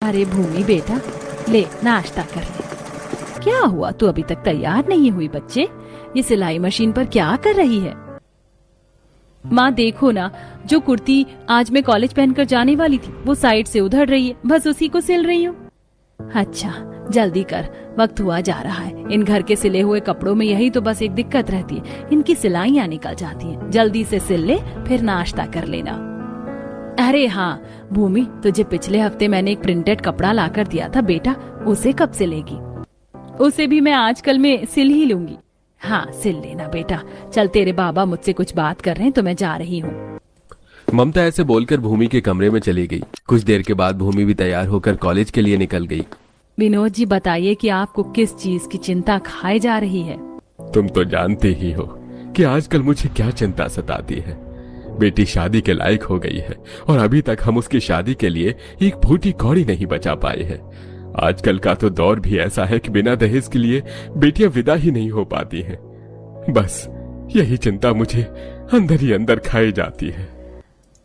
अरे भूमि बेटा, ले नाश्ता कर ले। क्या हुआ, तू अभी तक तैयार नहीं हुई बच्चे? ये सिलाई मशीन पर क्या कर रही है? माँ देखो ना, जो कुर्ती आज मैं कॉलेज पहनकर जाने वाली थी वो साइड से उधड़ रही है, बस उसी को सिल रही हूँ। अच्छा जल्दी कर, वक्त हुआ जा रहा है। इन घर के सिले हुए कपड़ों में यही तो बस एक दिक्कत रहती है, इनकी सिलाइयाँ निकल जाती हैं। जल्दी से सिल ले, फिर नाश्ता कर लेना। अरे हाँ भूमि, तुझे पिछले हफ्ते मैंने एक प्रिंटेड कपड़ा लाकर दिया था बेटा, उसे कब सिलेगी? उसे भी मैं आजकल में सिल ही लूंगी। हाँ सिल लेना बेटा। चल, तेरे बाबा मुझसे कुछ बात कर रहे हैं तो मैं जा रही हूँ। ममता ऐसे बोलकर भूमि के कमरे में चली गई। कुछ देर के बाद भूमि भी तैयार होकर कॉलेज के लिए निकल गई। विनोद जी बताइए कि आपको किस चीज की चिंता खाई जा रही है? तुम तो जानते ही हो कि आजकल मुझे क्या चिंता सताती है। बेटी शादी के लायक हो गई है और अभी तक हम उसकी शादी के लिए एक फूटी कौड़ी नहीं बचा पाए हैं। आजकल का तो दौर भी ऐसा है कि बिना दहेज के लिए बेटियां विदा ही नहीं हो पाती हैं। बस यही चिंता मुझे अंदर ही अंदर खाई जाती है।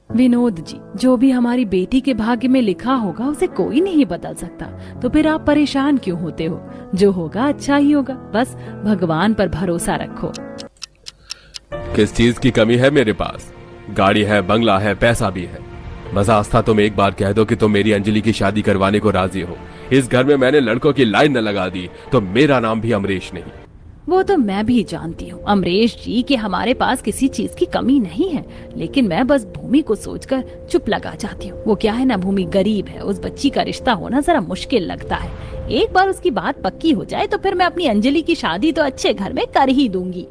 विनोद जी, जो भी हमारी बेटी के भाग्य में लिखा होगा उसे कोई नहीं बदल सकता, तो फिर आप परेशान क्यों होते हो? जो होगा अच्छा ही होगा, बस भगवान पर भरोसा रखो। किस चीज की कमी है मेरे पास? गाड़ी है, बंगला है, पैसा भी है। बस आस्था तुम एक बार कह दो कि तुम मेरी अंजलि की शादी करवाने को राजी हो। इस घर में मैंने लड़कों की लाइन न लगा दी तो मेरा नाम भी अमरीश नहीं। वो तो मैं भी जानती हूँ अमरीश जी कि हमारे पास किसी चीज की कमी नहीं है, लेकिन मैं बस भूमि को सोचकर चुप लगा जाती हूँ। वो क्या है ना, भूमि गरीब है, उस बच्ची का रिश्ता होना जरा मुश्किल लगता है। एक बार उसकी बात पक्की हो जाए तो फिर मैं अपनी अंजलि की शादी तो अच्छे घर में कर ही दूंगी।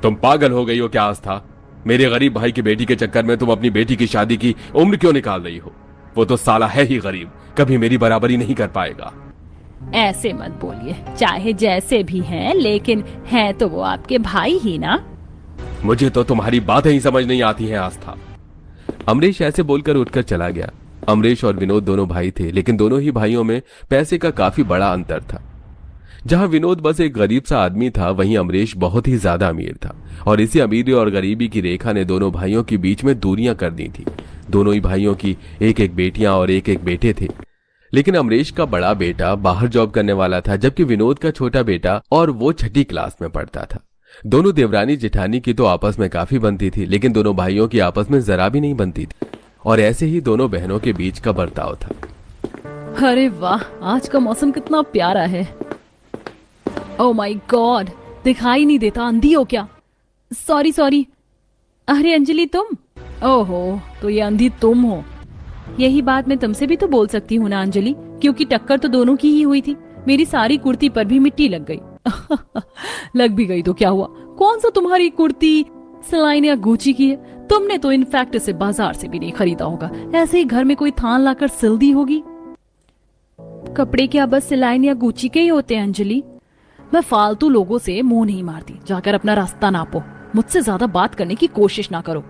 तुम पागल हो गई हो क्या आस्था? मेरे गरीब भाई की बेटी के चक्कर में तुम अपनी बेटी की शादी की उम्र क्यों निकाल रही हो? वो तो साला है ही गरीब, कभी मेरी बराबरी नहीं कर पाएगा। ऐसे मत बोलिए, चाहे जैसे भी हैं, लेकिन हैं तो वो आपके भाई ही ना। मुझे तो तुम्हारी बातें ही समझ नहीं आती हैं आस्था। अमरीश ऐसे बोलकर उठकर चला गया। अमरीश और विनोद दोनों भाई थे, लेकिन दोनों ही भाइयों में पैसे का काफी बड़ा अंतर था। जहां विनोद बस एक गरीब सा आदमी था, वहीं अमरीश बहुत ही ज्यादा अमीर था। और इसी अमीरी और गरीबी की रेखा ने दोनों भाइयों के बीच में दूरियां कर दी थी। दोनों ही भाइयों की एक एक बेटियां और एक एक बेटे थे, लेकिन अमरीश का बड़ा बेटा बाहर जॉब करने वाला था, जबकि विनोद का छोटा बेटा और वो 6ठी क्लास में पढ़ता था। दोनों देवरानी जेठानी की तो आपस में काफी बनती थी, लेकिन दोनों भाइयों की आपस में जरा भी नहीं बनती थी। और ऐसे ही दोनों बहनों के बीच का बर्ताव था। अरे वाह, आज का मौसम कितना प्यारा है। ओह माय गॉड, दिखाई नहीं देता, अंधी हो क्या? Sorry sorry. अरे अंजलि तुम? ओहो, तो ये अंधी तुम हो। यही बात मैं तुमसे भी तो बोल सकती हूँ ना अंजलि, क्योंकि टक्कर तो दोनों की ही हुई थी। मेरी सारी कुर्ती पर भी मिट्टी लग गई। लग भी गई तो क्या हुआ? कौन सा तुम्हारी कुर्ती सिलाइन या गुची की है? तुमने तो इनफैक्ट इसे बाजार से भी नहीं खरीदा होगा, ऐसे ही घर में कोई थान लाकर सिल दी होगी। कपड़े क्या बस सिलाइन या गुची के ही होते हैं अंजलि? मैं फालतू लोगों से मुंह नहीं मारती, जाकर अपना रास्ता नापो। मुझसे ज्यादा बात करने की कोशिश ना करो।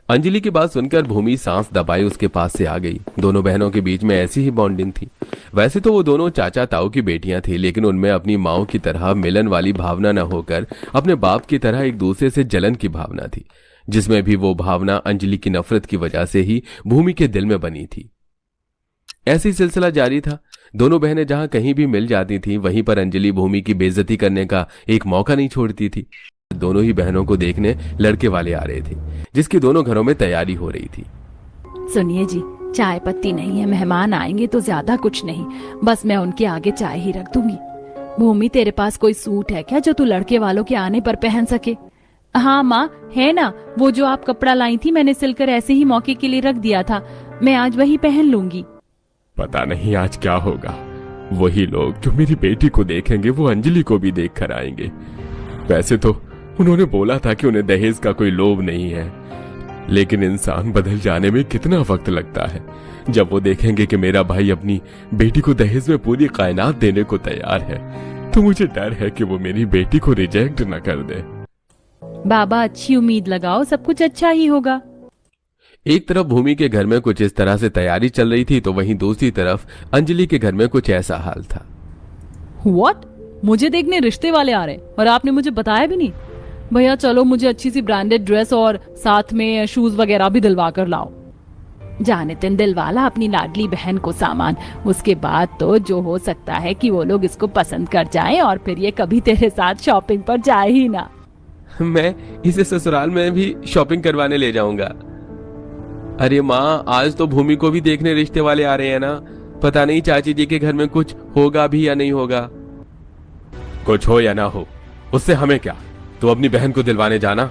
अंजलि की बात सुनकर भूमि सांस दबाए उसके पास से आ गई। दोनों बहनों के बीच में ऐसी ही बॉन्डिंग थी। वैसे तो वो दोनों चाचा ताऊ की बेटियां थी, लेकिन उनमें अपनी माओ की तरह मिलन वाली भावना न होकर अपने बाप की तरह एक दूसरे से जलन की भावना थी, जिसमें भी वो भावना अंजलि की नफरत की वजह से ही भूमि के दिल में बनी थी। ऐसी सिलसिला जारी था। दोनों बहनें जहां कहीं भी मिल जाती थीं, वहीं पर अंजलि भूमि की बेइज्जती करने का एक मौका नहीं छोड़ती थी। दोनों ही बहनों को देखने लड़के वाले आ रहे थे, जिसकी दोनों घरों में तैयारी हो रही थी। सुनिए जी, चाय पत्ती नहीं है, मेहमान आएंगे तो ज्यादा कुछ नहीं, बस मैं उनके आगे चाय ही रख दूंगी। भूमि, तेरे पास कोई सूट है क्या जो तू लड़के वालों के आने पर पहन सके? हाँ माँ, है ना, वो जो आप कपड़ा लाई थी मैंने सिलकर ऐसे ही मौके के लिए रख दिया था, मैं आज वही पहन लूंगी। पता नहीं आज क्या होगा। वही लोग जो मेरी बेटी को देखेंगे वो अंजलि को भी देख कर आएंगे। वैसे तो उन्होंने बोला था कि उन्हें दहेज का कोई लोभ नहीं है, लेकिन इंसान बदल जाने में कितना वक्त लगता है। जब वो देखेंगे कि मेरा भाई अपनी बेटी को दहेज में पूरी कायनात देने को तैयार है, तो मुझे डर है कि वो मेरी बेटी को रिजेक्ट न कर दे। बाबा, अच्छी उम्मीद लगाओ, सब कुछ अच्छा ही होगा। एक तरफ भूमि के घर में कुछ इस तरह से तैयारी चल रही थी, तो वहीं दूसरी तरफ अंजलि के घर में कुछ ऐसा हाल था। व्हाट? मुझे देखने रिश्ते वाले आ रहे और आपने मुझे बताया भी नहीं? भैया चलो, मुझे अच्छी सी ब्रांडेड ड्रेस और साथ में शूज वगैरह भी दिलवा कर लाओ। जाने तिन दिलवाला अपनी लाडली बहन को सामान, उसके बाद तो जो हो सकता है कि वो लोग इसको पसंद कर जाएं और फिर ये कभी तेरे साथ शॉपिंग पर जाए ही ना। मैं इसे ससुराल में भी शॉपिंग करवाने ले जाऊंगा। अरे माँ, आज तो भूमि को भी देखने रिश्ते वाले आ रहे हैं ना, पता नहीं चाची जी के घर में कुछ होगा भी या नहीं होगा। कुछ हो या ना हो, उससे हमें क्या, तू अपनी बहन को दिलवाने जाना।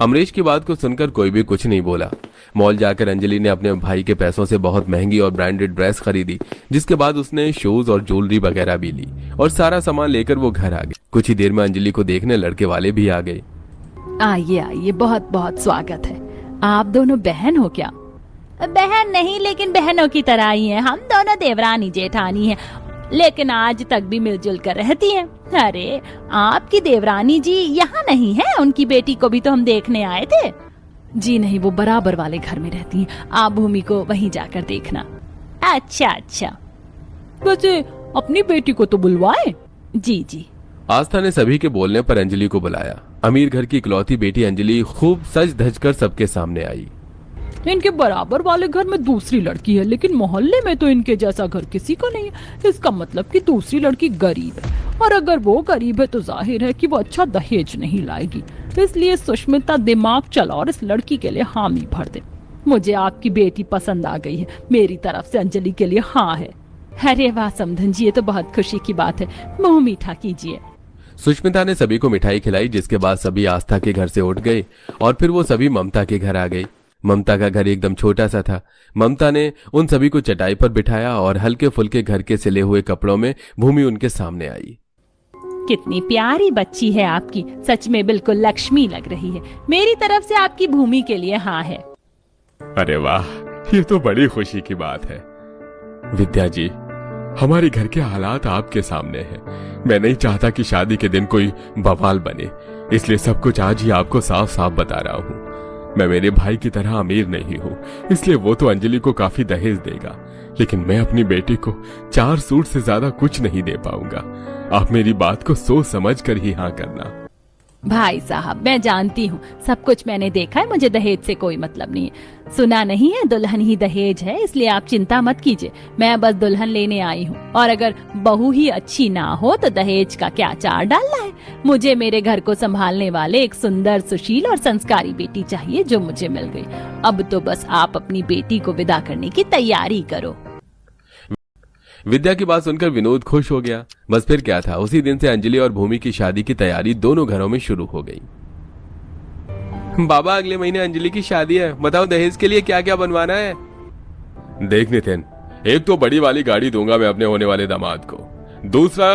अमरीश की बात को सुनकर कोई भी कुछ नहीं बोला। मॉल जाकर अंजलि ने अपने भाई के पैसों से बहुत महंगी और ब्रांडेड ड्रेस खरीदी, जिसके बाद उसने शूज और ज्वेलरी वगैरह भी ली और सारा सामान लेकर वो घर आ गई। कुछ ही देर में अंजलि को देखने लड़के वाले भी आ गए। आइए आइए, बहुत बहुत स्वागत है। आप दोनों बहन हो क्या? बहन नहीं, लेकिन बहनों की तरह ही हैं। हम दोनों देवरानी जेठानी हैं, लेकिन आज तक भी मिलजुल कर रहती हैं। अरे, आपकी देवरानी जी यहाँ नहीं है? उनकी बेटी को भी तो हम देखने आए थे। जी नहीं, वो बराबर वाले घर में रहती हैं। आप भूमि को वहीं जाकर देखना। अच्छा अच्छा, वैसे अपनी बेटी को तो बुलवाए। जी जी। आस्था ने सभी के बोलने पर अंजलि को बुलाया। अमीर घर की इकलौती बेटी अंजलि खूब सज धज कर सबके सामने आई। इनके बराबर वाले घर में दूसरी लड़की है, लेकिन मोहल्ले में तो इनके जैसा घर किसी का नहीं है। इसका मतलब कि दूसरी लड़की गरीब है, और अगर वो गरीब है तो जाहिर है कि वो अच्छा दहेज नहीं लाएगी। इसलिए सुष्मिता दिमाग चला और इस लड़की के लिए हामी भर दे। मुझे आपकी बेटी पसंद आ गई है। मेरी तरफ से अंजलि के लिए हाँ है। अरे वाह समधन जी, ये तो बहुत खुशी की बात है। मुंह मीठा कीजिए। सुष्मिता ने सभी को मिठाई खिलाई, जिसके बाद सभी आस्था के घर से उठ गए और फिर वो सभी ममता के घर आ गई। ममता का घर एकदम छोटा सा था। ममता ने उन सभी को चटाई पर बिठाया और हल्के फुल्के घर के सिले हुए कपड़ों में भूमि उनके सामने आई। कितनी प्यारी बच्ची है आपकी, सच में बिल्कुल लक्ष्मी लग रही है। मेरी तरफ से आपकी भूमि के लिए हाँ है। अरे वाह, ये तो बड़ी खुशी की बात है। विद्या जी, हमारे घर के हालात आपके सामने हैं। मैं नहीं चाहता कि शादी के दिन कोई बवाल बने, इसलिए सब कुछ आज ही आपको साफ साफ बता रहा हूँ। मैं मेरे भाई की तरह अमीर नहीं हूँ, इसलिए वो तो अंजलि को काफी दहेज देगा, लेकिन मैं अपनी बेटी को 4 सूट से ज्यादा कुछ नहीं दे पाऊंगा। आप मेरी बात को सोच समझ कर ही हाँ करना। भाई साहब, मैं जानती हूँ, सब कुछ मैंने देखा है। मुझे दहेज से कोई मतलब नहीं है। सुना नहीं है, दुल्हन ही दहेज है, इसलिए आप चिंता मत कीजिए। मैं बस दुल्हन लेने आई हूँ, और अगर बहू ही अच्छी ना हो तो दहेज का क्या चार डालना है। मुझे मेरे घर को संभालने वाले एक सुंदर, सुशील और संस्कारी बेटी चाहिए, जो मुझे मिल गई। अब तो बस आप अपनी बेटी को विदा करने की तैयारी करो। विद्या की बात सुनकर विनोद खुश हो गया। बस फिर क्या था, उसी दिन से अंजलि और भूमि की शादी की तैयारी दोनों घरों में शुरू हो गई। बाबा, अगले महीने अंजलि की शादी है, बताओ दहेज के लिए क्या क्या बनवाना है। देख नितिन, एक तो बड़ी वाली गाड़ी दूंगा मैं अपने होने वाले दामाद को, दूसरा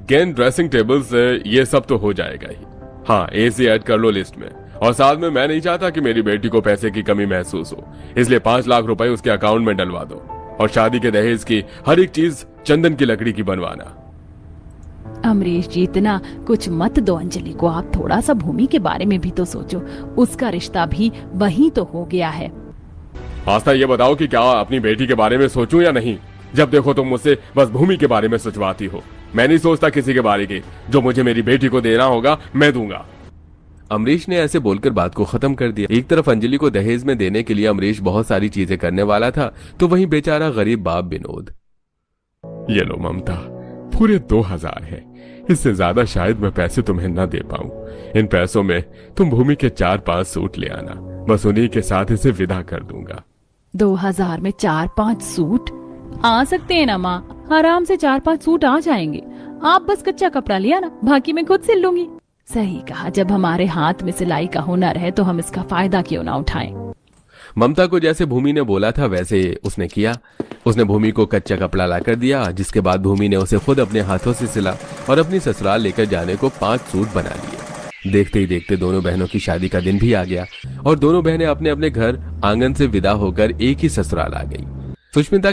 गेंद ड्रेसिंग टेबल से, ये सब तो हो जाएगा ही। हाँ, एसी ऐड कर लो लिस्ट में, और साथ में मैं नहीं चाहता कि मेरी बेटी को पैसे की कमी महसूस हो, इसलिए 5 लाख रुपए उसके अकाउंट में डलवा दो, और शादी के दहेज की हर एक चीज चंदन की लकड़ी की बनवाना। अमरीश जी, इतना कुछ मत दो अंजलि को। आप थोड़ा सा भूमि के बारे में भी तो सोचो, उसका रिश्ता भी वही तो हो गया है। आस्था, ये बताओ कि क्या अपनी बेटी के बारे में सोचूं या नहीं? जब देखो तुम मुझसे बस भूमि के बारे में सोचवाती हो। मैं नहीं सोचता किसी के बारे की। जो मुझे मेरी बेटी को देना होगा मैं दूंगा। अमरीश ने ऐसे बोलकर बात को खत्म कर दिया। एक तरफ अंजलि को दहेज में देने के लिए अमरीश बहुत सारी चीजें करने वाला था, तो वहीं बेचारा गरीब बाप विनोद। ये लो ममता, पूरे 2000 है। इससे ज्यादा शायद मैं पैसे तुम्हें न दे पाऊं। इन पैसों में तुम भूमि के 4-5 सूट ले आना, बस उन्हीं के साथ इसे विदा कर दूंगा। 2000 में 4-5 सूट आ सकते हैं ना माँ? आराम से 4-5 सूट आ जाएंगे। आप बस कच्चा कपड़ा लिया ना, बाकी मैं खुद सिल लूंगी। सही कहा, जब हमारे हाथ में सिलाई का हुनर है तो हम इसका फायदा क्यों ना उठाएं। ममता को जैसे भूमि ने बोला था वैसे उसने किया। उसने भूमि को कच्चा कपड़ा लाकर दिया, जिसके बाद भूमि ने उसे खुद अपने हाथों से सिला और अपनी ससुराल लेकर जाने को 5 सूट बना लिए। देखते ही देखते दोनों बहनों की शादी का दिन भी आ गया और दोनों बहनें अपने अपने घर आंगन से विदा होकर एक ही ससुराल आ गई। सुष्मिता